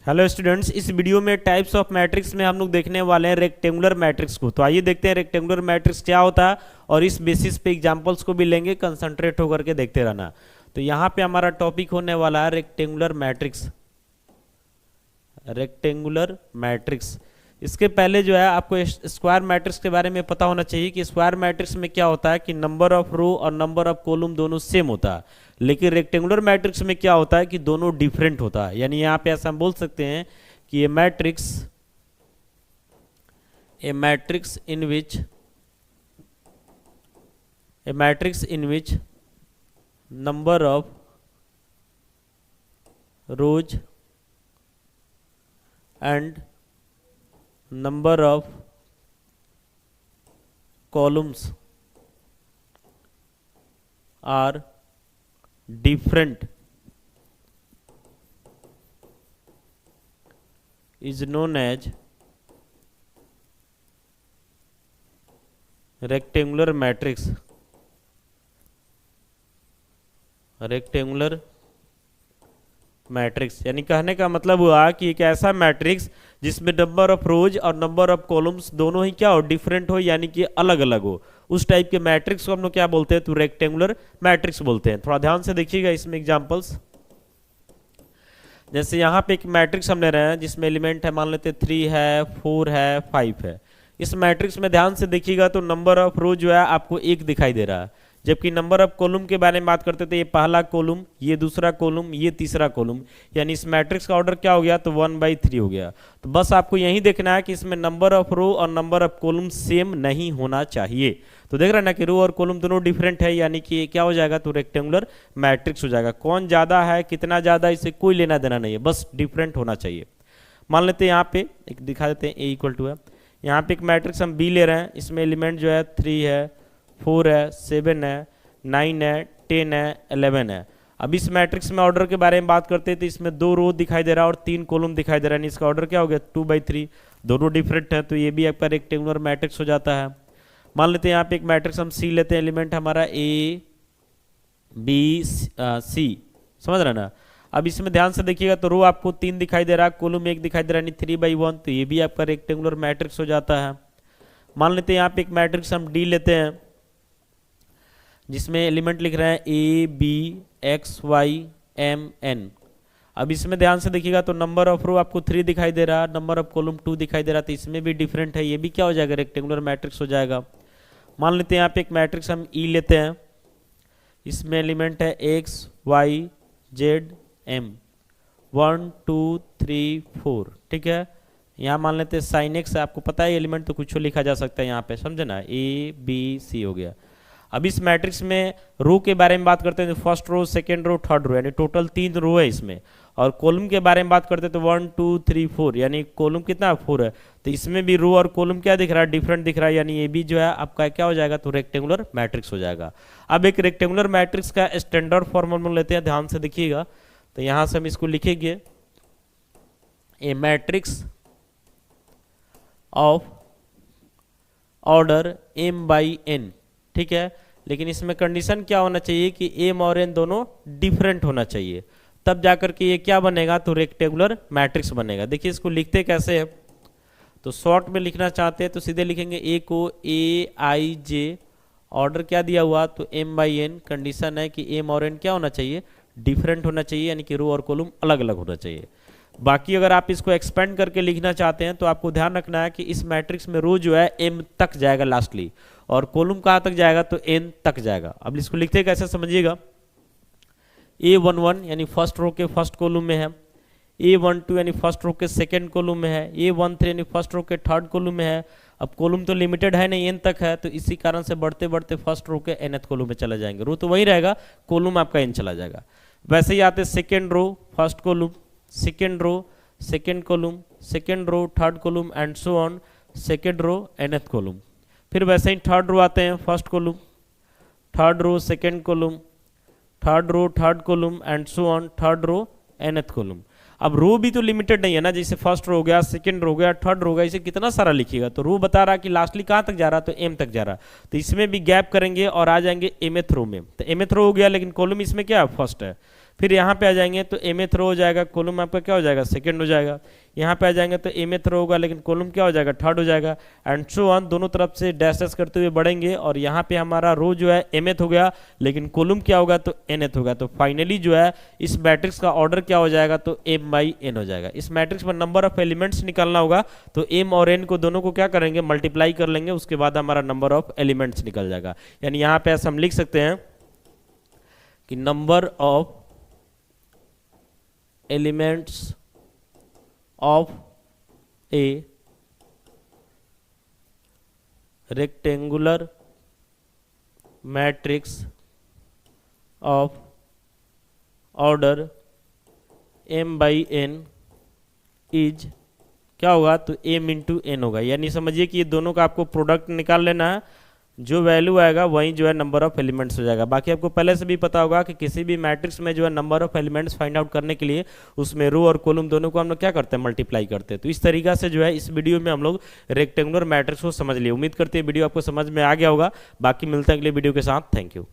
Hello students, इस video में types of matrix में हम लोग देखने वाले हैं रेक्टेंगुलर मैट्रिक्स को। तो आइए देखते हैं रेक्टेंगुलर मैट्रिक्स क्या होता है और इस बेसिस पे एग्जांपल्स को भी लेंगे। कंसंट्रेट होकर के देखते रहना। तो यहाँ पे हमारा टॉपिक होने वाला है रेक्टेंगुलर मैट्रिक्स। रेक्टेंगुलर मैट्रिक्स इसके पहले जो है आपको स्क्वायर मैट्रिक्स के बारे में पता होना चाहिए कि स्क्वायर मैट्रिक्स में क्या होता है कि नंबर ऑफ रो और नंबर ऑफ कॉलम दोनों सेम होता है, लेकिन रेक्टेंगुलर मैट्रिक्स में क्या होता है कि दोनों डिफरेंट होता है। यानी यहाँ पे ऐसा हम बोल सकते हैं कि a matrix in which number of rows and number of columns are different is known as rectangular matrix। Rectangular matrix यानी कहने का मतलब हुआ कि एक ऐसा मैट्रिक्स जिसमें नंबर ऑफ रोज और नंबर ऑफ कॉलम्स दोनों ही क्या हो, डिफरेंट हो, यानी कि अलग अलग हो। उस टाइप के मैट्रिक्स को हम लोग क्या बोलते हैं, तो रेक्टेंगुलर मैट्रिक्स बोलते हैं। थोड़ा ध्यान से देखिएगा इसमें एग्जांपल्स। जैसे यहाँ पे एक मैट्रिक्स हमने रहे हैं जिसमें एलिमेंट है, मान लेते 3 है, 4 है, 5 है। इस मैट्रिक्स में ध्यान से देखिएगा तो नंबर ऑफ रोज जो है आपको 1 दिखाई दे रहा है, जबकि नंबर ऑफ कॉलम के बारे में बात करते थे, ये पहला कॉलम, ये दूसरा कॉलम, ये तीसरा कॉलम, यानी इस मैट्रिक्स का ऑर्डर क्या हो गया, तो 1/3 हो गया। तो बस आपको यही देखना है कि इसमें नंबर ऑफ रो और नंबर ऑफ कॉलम सेम नहीं होना चाहिए। तो देख रहे हैं ना कि रो और कॉलम दोनों डिफरेंट है, यानी कि क्या हो जाएगा, तो रेक्टेंगुलर मैट्रिक्स हो जाएगा। कौन ज्यादा है, कितना ज्यादा, इससे कोई लेना देना नहीं है, बस डिफरेंट होना चाहिए। मान लेते हैं यहाँ पे एक दिखा देते हैं, A = है। यहाँ पे एक मैट्रिक्स हम B ले रहे हैं, इसमें एलिमेंट जो है 3 है, 4 है, 7 है, 9 है, 10 है, 11 है। अब इस मैट्रिक्स में ऑर्डर के बारे में बात करते हैं तो इसमें 2 रो दिखाई दे रहा है और 3 कॉलम दिखाई दे रहा है। इसका ऑर्डर क्या हो गया, 2/3। दोनों डिफरेंट है, तो ये भी आपका रेक्टेंगुलर मैट्रिक्स हो जाता है। मान लेते हैं यहाँ पे एक मैट्रिक्स हम C लेते हैं, एलिमेंट हमारा A B C, समझ रहे ना। अब इसमें ध्यान से देखिएगा तो रो आपको 3 दिखाई दे रहा है, कॉलम 1 दिखाई दे रहा है, 3/1, तो ये भी आपका रेक्टेंगुलर मैट्रिक्स हो जाता है। मान लेते हैं यहाँ पे एक मैट्रिक्स हम D लेते हैं जिसमें एलिमेंट लिख रहे हैं A B X Y M N। अब इसमें ध्यान से देखिएगा तो नंबर ऑफ रो आपको 3 दिखाई दे रहा है, नंबर ऑफ कॉलम 2 दिखाई दे रहा है, तो इसमें भी डिफरेंट है, ये भी क्या हो जाएगा, रेक्टेंगुलर मैट्रिक्स हो जाएगा। मान लेते हैं यहाँ पे एक मैट्रिक्स हम E लेते हैं, इसमें एलिमेंट है X Y Z M, 1 2 3 4, ठीक है। यहाँ मान लेते हैं साइन एक्स, आपको पता है एलिमेंट तो कुछ लिखा जा सकता है यहाँ पे, समझे ना, A B C हो गया। अब इस मैट्रिक्स में रो के बारे में बात करते हैं तो first row, second row, third row, यानी टोटल 3 रो है इसमें। और कॉलम के बारे में बात करते हैं तो 1 2 3 4, यानी कॉलम कितना 4 है, तो इसमें भी रो और कॉलम क्या दिख रहा है, डिफरेंट दिख रहा है, यानी ये भी जो है आपका क्या हो जाएगा, तो रेक्टेंगुलर मैट्रिक्स हो जाएगा। अब एक रेक्टेंगुलर मैट्रिक्स का स्टैंडर्ड फॉर्म हम लेते हैं, ध्यान से देखिएगा। तो यहां से हम इसको लिखेंगे, ए मैट्रिक्स ऑफ ऑर्डर m/n, ठीक है। लेकिन इसमें कंडीशन क्या होना चाहिए कि m और n दोनों डिफरेंट होना चाहिए, तब जाकर के ये क्या बनेगा, तो रेक्टेंगुलर मैट्रिक्स बनेगा। देखिए इसको लिखते कैसे है, तो शॉर्ट में लिखना चाहते हैं तो सीधे लिखेंगे A को Aij, ऑर्डर क्या दिया हुआ, तो m/n। कंडीशन है कि m और n क्या होना चाहिए, डिफरेंट होना चाहिए, यानी कि रो और कॉलम अलग अलग होना चाहिए। बाकी अगर आप इसको एक्सपेंड करके लिखना चाहते हैं तो आपको ध्यान रखना है कि इस मैट्रिक्स में रो जो है m तक जाएगा लास्टली, और कॉलम कहाँ तक जाएगा, तो n तक जाएगा। अब इसको लिखते कैसे समझिएगा, A11 यानी फर्स्ट रो के फर्स्ट कॉलम में है, A12 यानी फर्स्ट रो के सेकंड कॉलम में है, A13 यानी फर्स्ट रो के थर्ड कॉलम में है। अब कॉलम तो लिमिटेड है नहीं, n तक है, तो इसी कारण से बढ़ते बढ़ते फर्स्ट रो के nth कॉलम में चला जाएंगे। रो तो वही रहेगा, कॉलम आपका n चला जाएगा। वैसे ही आते second row, first column, second row, second column, second row, third column and so on, second row, nth column. फिर वैसे ही थर्ड रो आते हैं, first column, third row, second column, third row, third column and so on, third row, nth column. अब row भी तो limited नहीं है ना, जैसे फर्स्ट रो हो गया, सेकंड रो हो गया, थर्ड रो हो गया, इसे कितना सारा लिखिएगा, तो रो बता रहा कि लास्टली कहाँ तक जा रहा, तो m तक जा रहा, तो इसमें भी गैप करेंगे और आ जाएंगे mth रो में। तो mth रो हो गया, लेकिन कॉलम इसमें क्या है, फर्स्ट है। फिर यहाँ पे आ जाएंगे तो mth रो हो जाएगा, कॉलम आपका क्या हो जाएगा, सेकंड हो जाएगा। यहाँ पे आ जाएंगे तो mth रो होगा लेकिन कॉलम क्या हो जाएगा, थर्ड हो जाएगा। एंड सो ऑन, दोनों तरफ से डैश डैश करते हुए बढ़ेंगे और यहाँ पे हमारा रो जो है mth हो गया लेकिन कॉलम क्या होगा, तो nth होगा। तो फाइनली जो है इस मैट्रिक्स का ऑर्डर क्या हो जाएगा, तो m बाई n हो जाएगा। इस मैट्रिक्स में नंबर ऑफ एलिमेंट्स निकालना होगा तो m और n को दोनों को क्या करेंगे, मल्टीप्लाई कर लेंगे, उसके बाद हमारा नंबर ऑफ एलिमेंट्स निकल जाएगा। यानी यहाँ पे ऐसा हम लिख सकते हैं कि number of elements of A rectangular matrix of order m by n is क्या होगा, तो m इंटू n होगा। यानी समझिए कि ये दोनों का आपको प्रोडक्ट निकाल लेना है, जो वैल्यू आएगा वही जो है नंबर ऑफ एलिमेंट्स हो जाएगा। बाकी आपको पहले से भी पता होगा कि किसी भी मैट्रिक्स में जो है number of elements find out करने के लिए उसमें रो और कॉलम दोनों को हम लोग क्या करते हैं, मल्टीप्लाई करते हैं। तो इस तरीका से जो है इस वीडियो में हम लोग रेक्टेंगुलर मैट्रिक्स को समझ लिए। उम्मीद करते हैं वीडियो आपको समझ में आ गया होगा। बाकी मिलते हैं अगले वीडियो के साथ। Thank you.